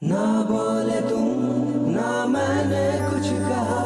ना बोले तुम, ना मैंने कुछ कहा।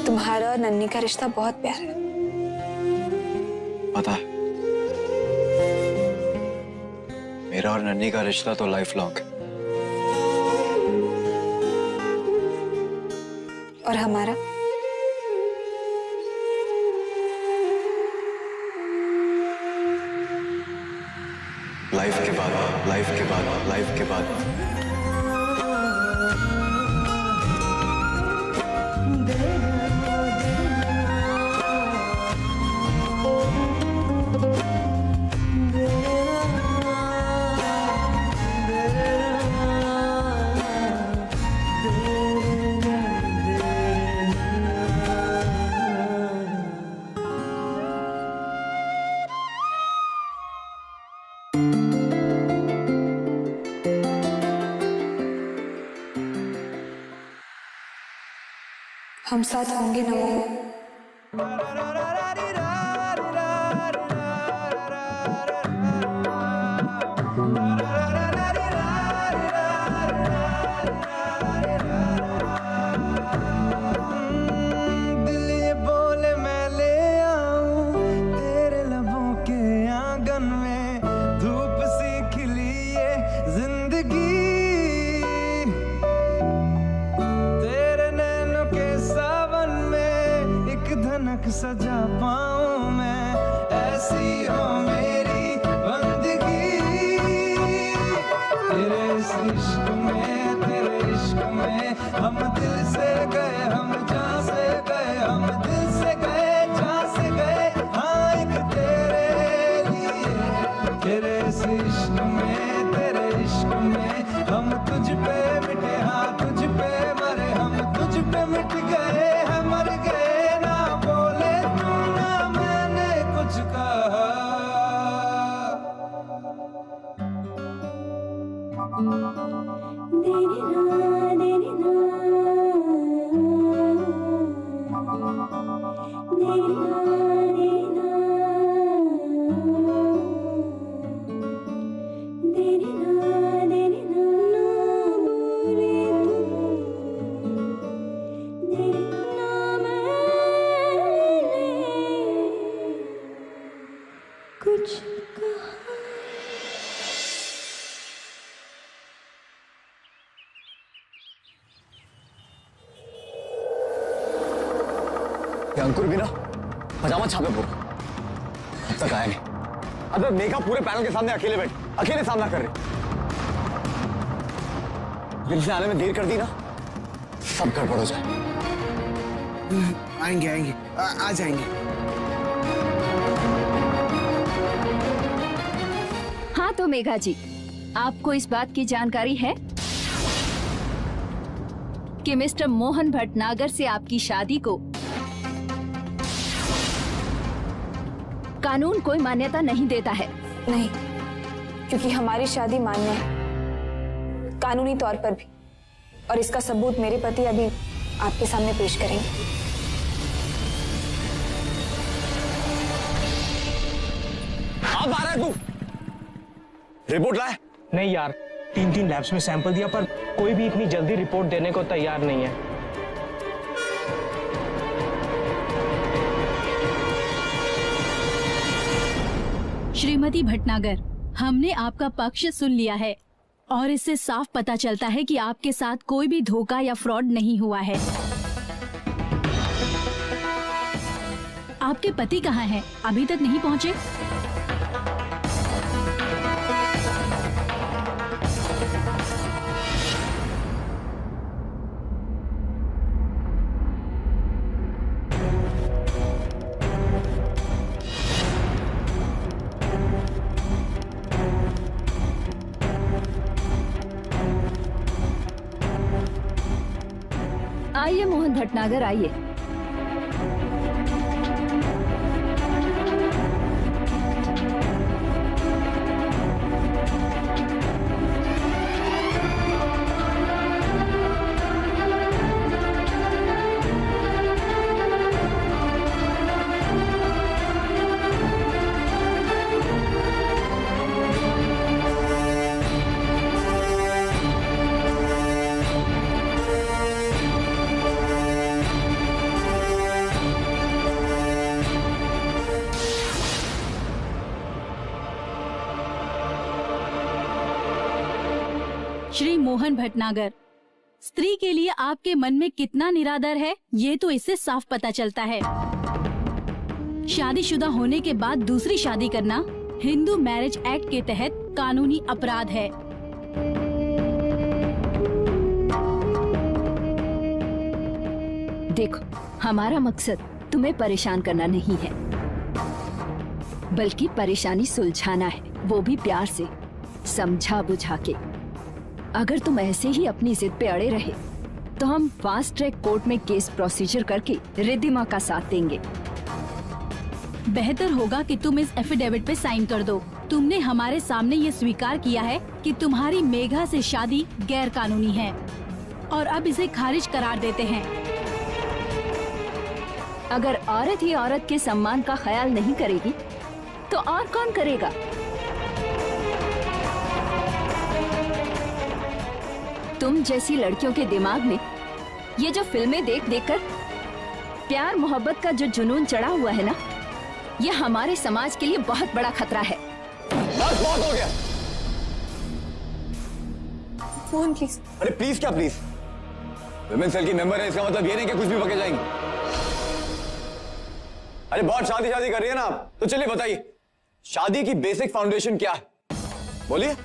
तुम्हारा और नन्ही का रिश्ता बहुत प्यारा है। पता है, मेरा और नन्ही का रिश्ता तो लाइफ लॉन्ग है। और हमारा? लाइफ के बाद, लाइफ के बाद, लाइफ के बाद। हम साथ होंगे ना वो। दिल ये बोले मैं ले आऊं तेरे लबों के आंगन में, धूप सी खिली ये जिंदगी, तेरे नैनों के सावन में एक धनक सजा पाऊं मैं, ऐसी हो मेरी बंदगी। तेरे इस इश्क में, तेरे इश्क में हम दिल से गए, हम जहाँ से गए, हम दिल से गए, जहाँ से गए, हाँ एक तेरे लिए। तेरे इस इश्क में, तेरे इश्क में हम तुझ पे मिटे, हाँ तुझ पे मरे, हम तुझ पे मिट गए हैं, मर गए। ना बोले तू, ना मैंने कुछ कहा। कुछ ये अंकुर भी ना पजामा छापे पूरा, अब तक आया नहीं। अब मेघा पूरे पैनल के सामने अकेले बैठ, अकेले सामना कर रही। फिर से आने में देर कर दी ना, सब गड़बड़ हो जाए। आएंगे आएंगे, आ जाएंगे। हाँ तो मेघा जी, आपको इस बात की जानकारी है कि मिस्टर मोहन भटनागर से आपकी शादी को कानून कोई मान्यता नहीं देता है। नहीं, क्योंकि हमारी शादी मान्य है कानूनी तौर पर भी, और इसका सबूत मेरे पति अभी आपके सामने पेश करेंगे। आप रहा है तू? रिपोर्ट लाए? नहीं यार, 3 लैब्स में सैंपल दिया पर कोई भी इतनी जल्दी रिपोर्ट देने को तैयार नहीं है। श्रीमती भटनागर, हमने आपका पक्ष सुन लिया है और इससे साफ पता चलता है कि आपके साथ कोई भी धोखा या फ्रॉड नहीं हुआ है। आपके पति कहाँ हैं? अभी तक नहीं पहुँचे? आइए मोहन भटनागर, आइए। श्री मोहन भटनागर, स्त्री के लिए आपके मन में कितना निरादर है ये तो इससे साफ पता चलता है। शादीशुदा होने के बाद दूसरी शादी करना हिंदू मैरिज एक्ट के तहत कानूनी अपराध है। देखो, हमारा मकसद तुम्हें परेशान करना नहीं है, बल्कि परेशानी सुलझाना है, वो भी प्यार से, समझा बुझा के। अगर तुम ऐसे ही अपनी जिद पे अड़े रहे तो हम फास्ट ट्रैक कोर्ट में केस प्रोसीजर करके रिद्धिमा का साथ देंगे। बेहतर होगा कि तुम इस एफिडेविट पे साइन कर दो। तुमने हमारे सामने ये स्वीकार किया है कि तुम्हारी मेघा से शादी गैर कानूनी है और अब इसे खारिज करार देते हैं। अगर औरत ही औरत के सम्मान का ख्याल नहीं करेगी तो और कौन करेगा? तुम जैसी लड़कियों के दिमाग में ये जो फिल्में देख देखकर प्यार मोहब्बत का जो जुनून चढ़ा हुआ है ना, ये हमारे समाज के लिए बहुत बड़ा खतरा है। बस बहुत हो गया। मोहन प्लीज। अरे प्लीज क्या प्लीज? विमेन सेल की मेंबर है, इसका मतलब ये नहीं कि कुछ भी पके जाएंगे। अरे बहुत शादी कर रही है ना आप, तो चलिए बताइए शादी की बेसिक फाउंडेशन क्या है? बोलिए।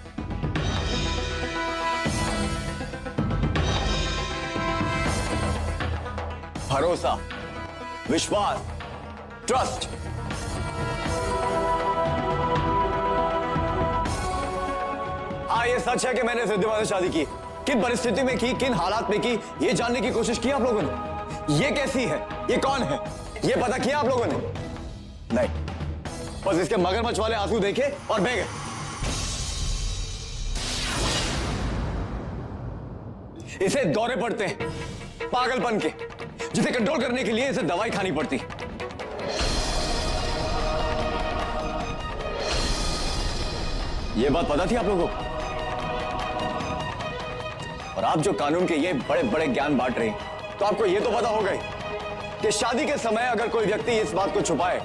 भरोसा, विश्वास, ट्रस्ट। हाँ, ये सच है कि मैंने रिद्धिमा से शादी की। किन परिस्थिति में की, किन हालात में की, ये जानने की कोशिश की आप लोगों ने? ये कैसी है, ये कौन है, ये पता किया आप लोगों ने? नहीं, बस इसके मगरमच्छ वाले आंसू देखे और बह गए। इसे दौरे पड़ते हैं पागलपन के, जिसे कंट्रोल करने के लिए इसे दवाई खानी पड़ती। ये बात पता थी आप लोगों को? और आप जो कानून के ये बड़े बड़े ज्ञान बांट रहे हैं, तो आपको ये तो पता होगा ही कि शादी के समय अगर कोई व्यक्ति इस बात को छुपाए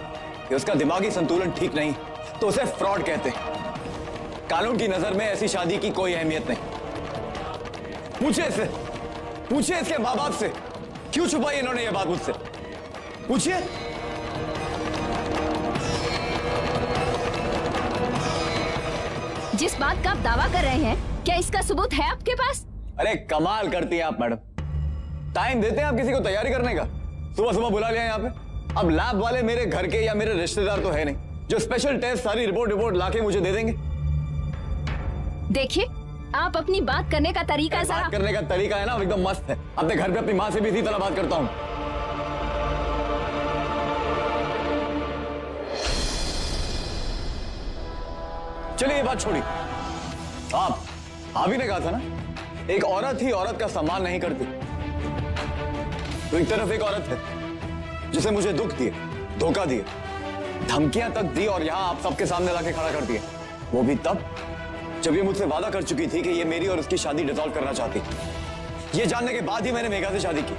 कि उसका दिमागी संतुलन ठीक नहीं, तो उसे फ्रॉड कहते हैं। कानून की नजर में ऐसी शादी की कोई अहमियत नहीं। पूछिए इसके माँ बाप से, क्यों छुपाई इन्होंने ये बात मुझसे? पूछिए। जिस बात का आप दावा कर रहे हैं, क्या इसका सबूत है आपके पास? अरे कमाल करती हैं आप मैडम। टाइम देते हैं आप किसी को तैयारी करने का? सुबह सुबह बुला लिया यहाँ पे। अब लैब वाले मेरे घर के या मेरे रिश्तेदार तो है नहीं जो स्पेशल टेस्ट सारी रिपोर्ट लाके मुझे दे देंगे। देखिए, आप अपनी बात करने का तरीका बात करने का तरीका है ना, एकदम मस्त है। अपने घर पे अपनी माँ से भी इसी तरह बात करता हूँ। चलिए ये बात छोड़ी। आप भी ने कहा था ना, एक औरत ही औरत का सम्मान नहीं करती। तो एक तरफ एक औरत है जिसे मुझे दुख दिए, धोखा दिए, धमकियां तक दी और यहां आप सबके सामने लाके खड़ा कर दिया। वो भी तब जब ये मुझसे वादा कर चुकी थी कि ये मेरी और उसकी शादी डिसॉल्व करना चाहती। ये जानने के बाद ही मैंने मेघा से शादी की,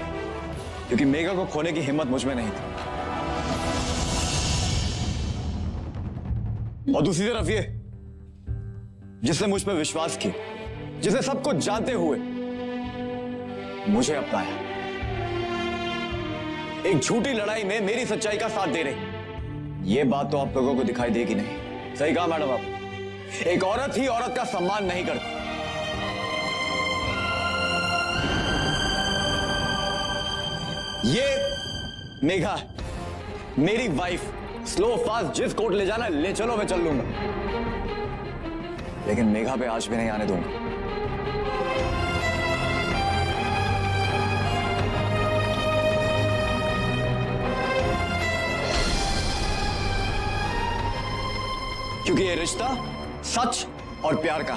क्योंकि मेघा को खोने की हिम्मत मुझ में नहीं थी। और दूसरी तरफ ये जिसने मुझ पर विश्वास किया, जिसने सब कुछ जानते हुए मुझे अपनाया, एक झूठी लड़ाई में मेरी सच्चाई का साथ दे रही। ये बात तो आप लोगों को दिखाई देगी नहीं। सही कहा मैडम आप। एक औरत ही औरत का सम्मान नहीं करती। ये मेघा मेरी वाइफ, स्लो फास्ट जिस कोर्ट ले जाना ले चलो, मैं चल लूंगा, लेकिन मेघा पे आज भी नहीं आने दूंगा। क्योंकि ये रिश्ता सच और प्यार का।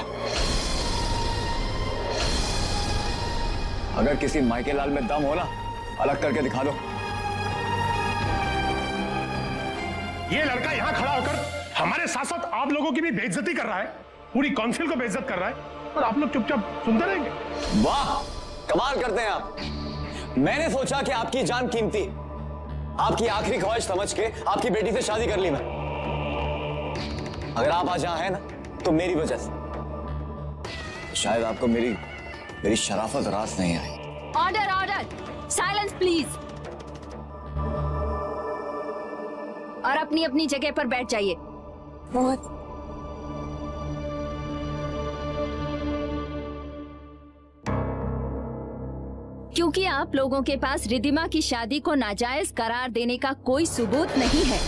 अगर किसी मायके लाल में दम हो ना, अलग करके दिखा दो। ये लड़का यहाँ खड़ा होकर हमारे साथ साथ आप लोगों की भी बेइज्जती कर रहा है, पूरी काउंसिल को बेइज्जत कर रहा है, और आप लोग चुपचाप सुनते रहेंगे। वाह, कमाल करते हैं आप। मैंने सोचा कि आपकी जान कीमती, आपकी आखिरी ख्वाहिश समझ के आपकी बेटी से शादी कर ली मैं। अगर आप आज यहां हैं ना, तो मेरी वजह से। शायद आपको मेरी शराफत रास नहीं आई। Order order, silence please. और अपनी अपनी जगह पर बैठ जाइए। बहुत क्योंकि आप लोगों के पास रिद्धिमा की शादी को नाजायज करार देने का कोई सबूत नहीं है,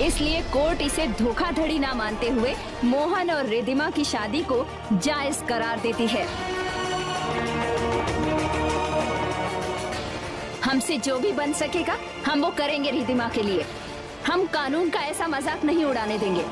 इसलिए कोर्ट इसे धोखाधड़ी ना मानते हुए मोहन और रिद्धिमा की शादी को जायज करार देती है। हमसे जो भी बन सकेगा हम वो करेंगे रिद्धिमा के लिए। हम कानून का ऐसा मजाक नहीं उड़ाने देंगे।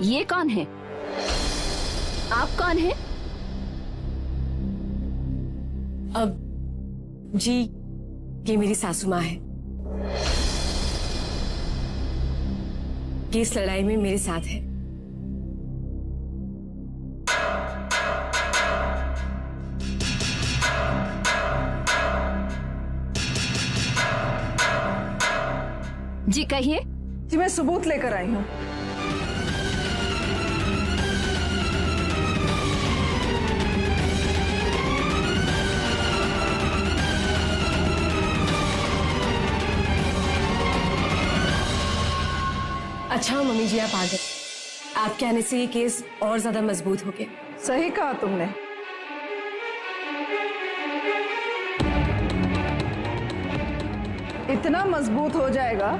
ये कौन है? आप कौन है? अब जी, ये मेरी सासू माँ है। ये इस लड़ाई में मेरे साथ है। जी कहिए। जी मैं सबूत लेकर आई हूँ। अच्छा मम्मी जी, आप आ गए। आपके आने से ये केस और ज्यादा मजबूत हो गया। सही कहा तुमने। इतना मजबूत हो जाएगा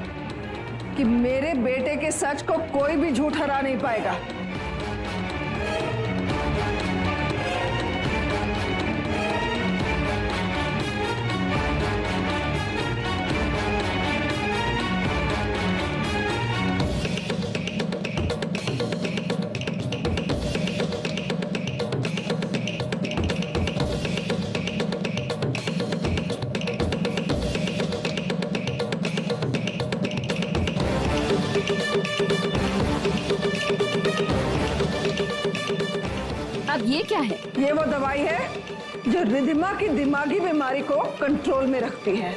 कि मेरे बेटे के सच को कोई भी झूठ हरा नहीं पाएगा। अब ये क्या है? ये वो दवाई है जो रिद्धिमा की दिमागी बीमारी को कंट्रोल में रखती है।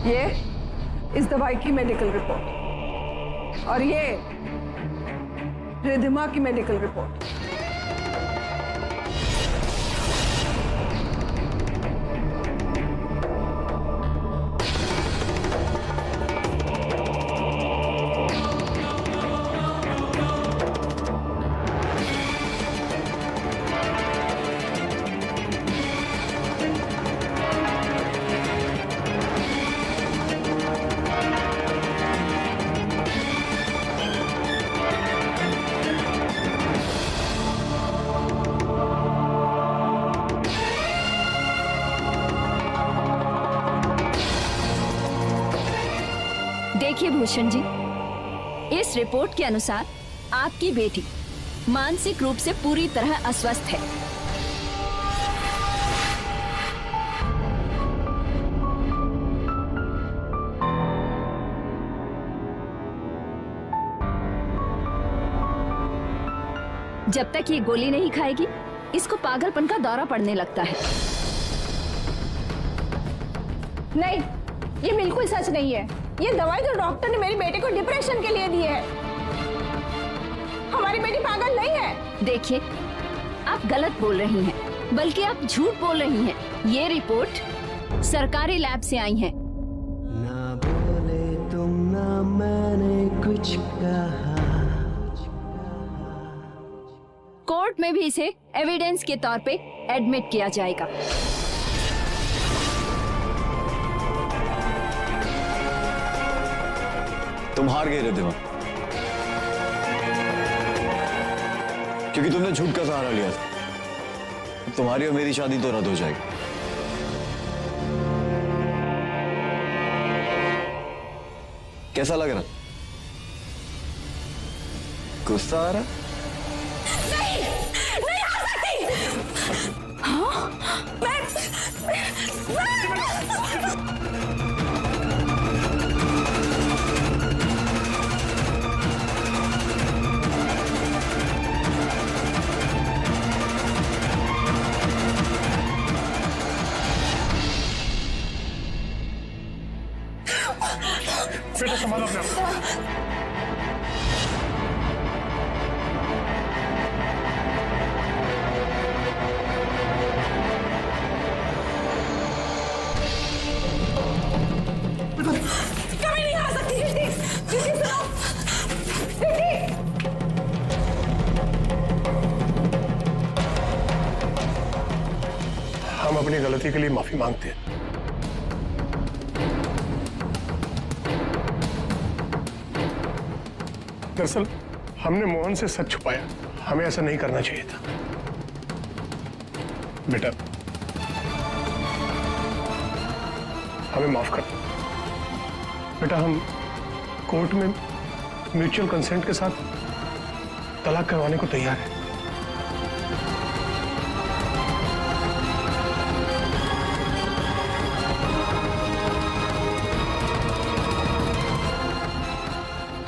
ये इस दवाई की मेडिकल रिपोर्ट और ये रिधिमा की मेडिकल रिपोर्ट। देखिए भूषण जी, इस रिपोर्ट के अनुसार आपकी बेटी मानसिक रूप से पूरी तरह अस्वस्थ है। जब तक ये गोली नहीं खाएगी, इसको पागलपन का दौरा पड़ने लगता है। नहीं, ये बिल्कुल सच नहीं है। ये दवाई जो डॉक्टर ने मेरी बेटे को डिप्रेशन के लिए दी है। हमारी बेटी पागल नहीं है। देखिए, आप गलत बोल रही हैं, बल्कि आप झूठ बोल रही हैं। ये रिपोर्ट सरकारी लैब से आई है। ना बोले तुम ना मैंने कुछ कहा। कोर्ट में भी इसे एविडेंस के तौर पे एडमिट किया जाएगा। तुम हार गए रिधिमा, क्योंकि तुमने झूठ का सहारा लिया था। तुम्हारी और मेरी शादी तो रद्द हो जाएगी। कैसा लग रहा? गुस्सा आ रहा? नहीं आ सकती। हाँ? बेटा संभालो अपने आप। कभी नहीं आ सकती। दीदी सुनो, दीदी। हम अपनी गलती के लिए माफी मांगते हैं। दरअसल हमने मोहन से सच छुपाया। हमें ऐसा नहीं करना चाहिए था। बेटा, हमें माफ कर दो। बेटा, हम कोर्ट में म्यूचुअल कंसेंट के साथ तलाक करवाने को तैयार हैं।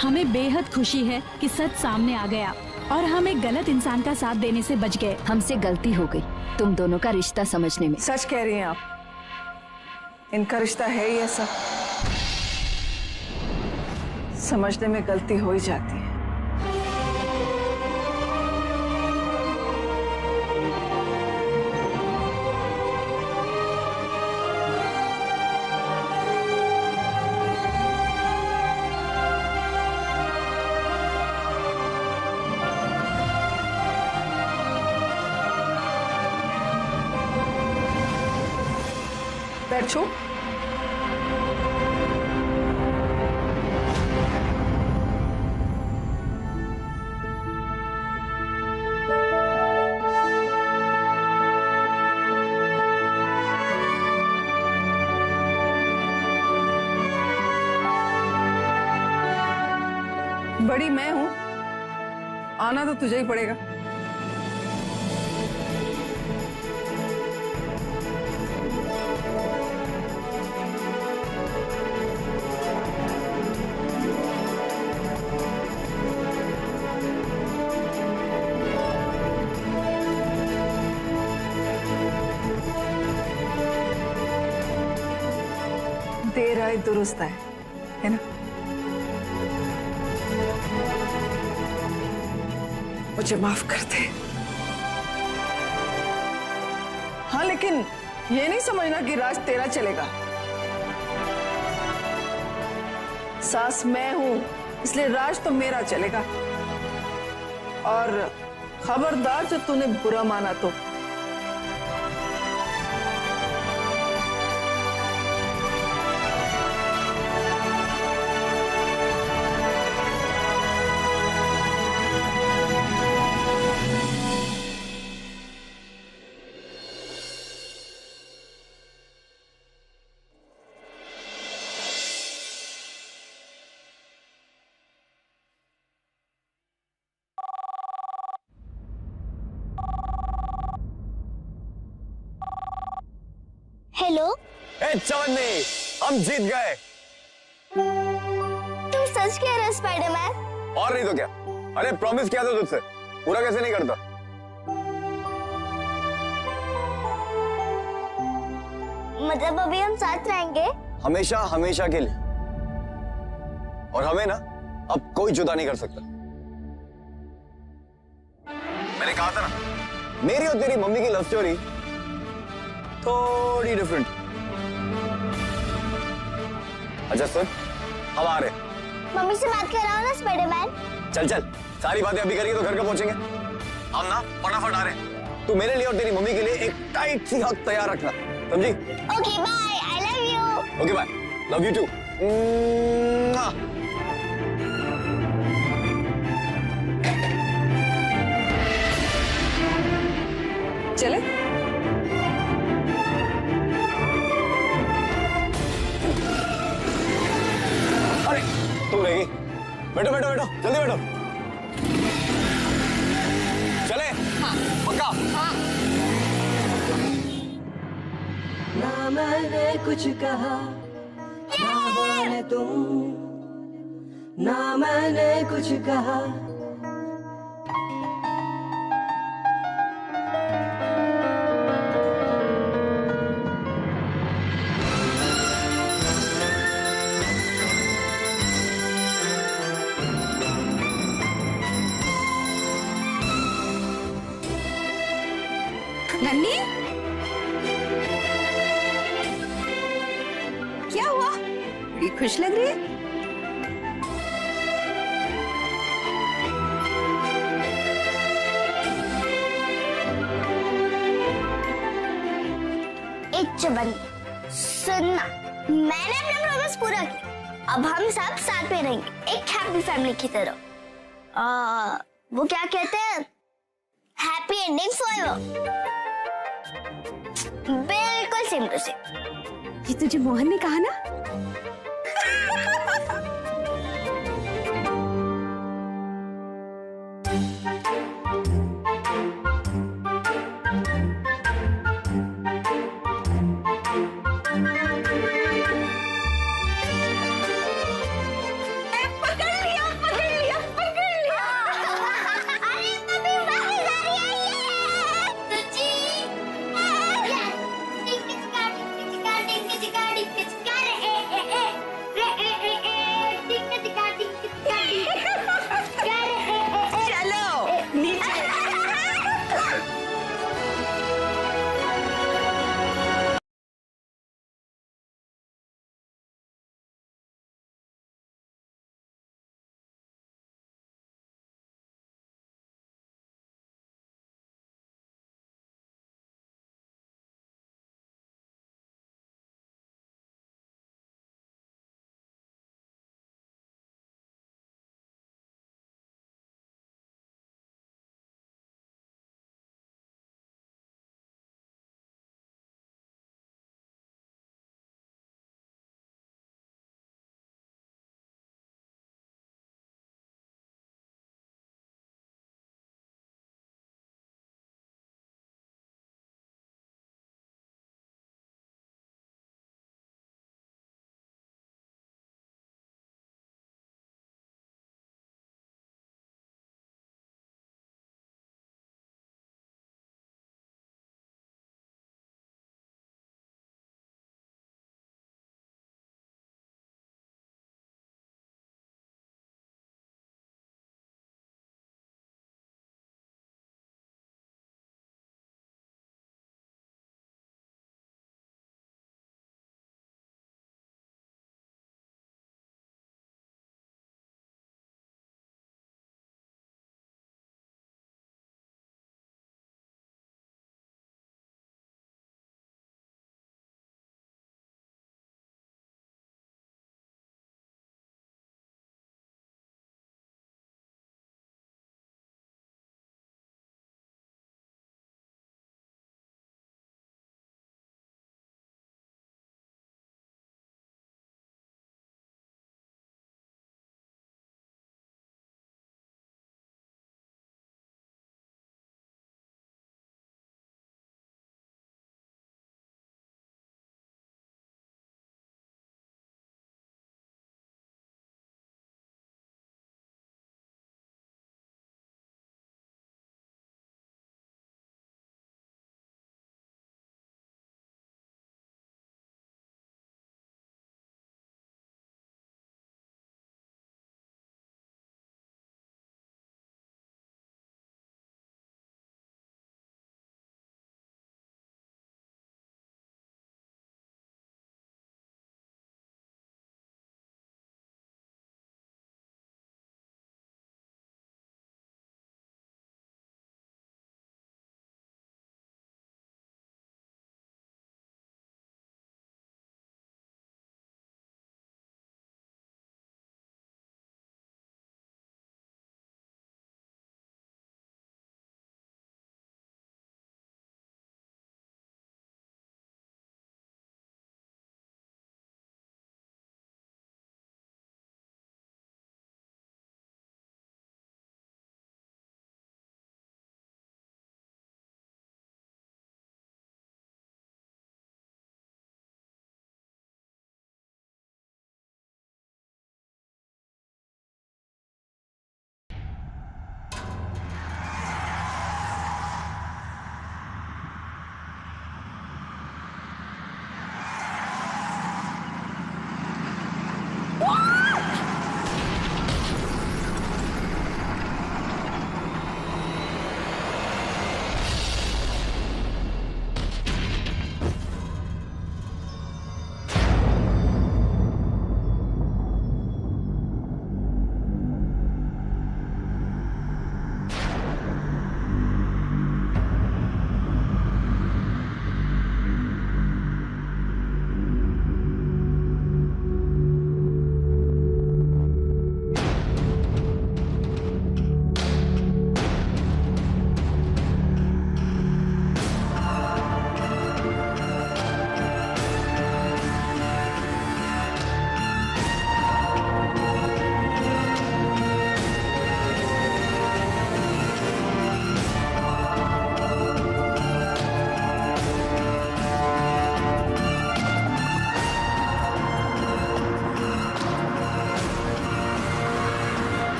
हमें बेहद खुशी है कि सच सामने आ गया और हम एक गलत इंसान का साथ देने से बच गए। हमसे गलती हो गई तुम दोनों का रिश्ता समझने में। सच कह रही हैं आप। इनका रिश्ता है ही ऐसा। समझने में गलती हो ही जाती है। बैठो। बड़ी मैं हूं, आना तो तुझे ही पड़ेगा। देर आए दुरुस्त आए, है ना? मुझे माफ कर दे। हाँ, लेकिन ये नहीं समझना कि राज तेरा चलेगा। सास मैं हूं, इसलिए राज तो मेरा चलेगा। और खबरदार जो तूने बुरा माना तो। हेलो। ए चवन्नी, हम जीत गए। तुम सच कह रहे हो स्पाइडरमैन? और नहीं तो क्या। अरे प्रॉमिस किया था तुझसे, पूरा कैसे नहीं करता। मतलब अभी हम साथ रहेंगे? हमेशा हमेशा के लिए। और हमें ना अब कोई जुदा नहीं कर सकता। मैंने कहा था ना, मेरी और तेरी मम्मी की लव स्टोरी थोड़ी डिफरेंट। अच्छा सुन, हम आ रहे हैं। मम्मी से बात कर रहा हूँ ना स्पाइडरमैन। चल चल, सारी बातें अभी करेंगे तो घर कब पहुंचेंगे। हम ना फटाफट आ रहे हैं। तू मेरे लिए और तेरी मम्मी के लिए एक टाइट सी हक तैयार रखना, समझी? Okay bye, I love you. Okay bye, love you too. चले? अरे तुम रहेगी, बैठो बैठो बैठो, जल्दी बैठो। चले? हाँ। पक्का? हाँ। ना मैंने कुछ कहा, ना बोले तुम, ना मैंने कुछ कहा। नन्ही, क्या हुआ? बड़ी खुश लग रही है। एक चबन, सुनना, मैंने अपना प्रॉमिस पूरा किया। अब हम सब साथ में रहेंगे, एक हैप्पी फैमिली की तरह। वो क्या कहते हैं, हैप्पी एंडिंग फॉरएवर। बिल्कुल सेम टू सेम। ये तुझे मोहन ने कहा ना?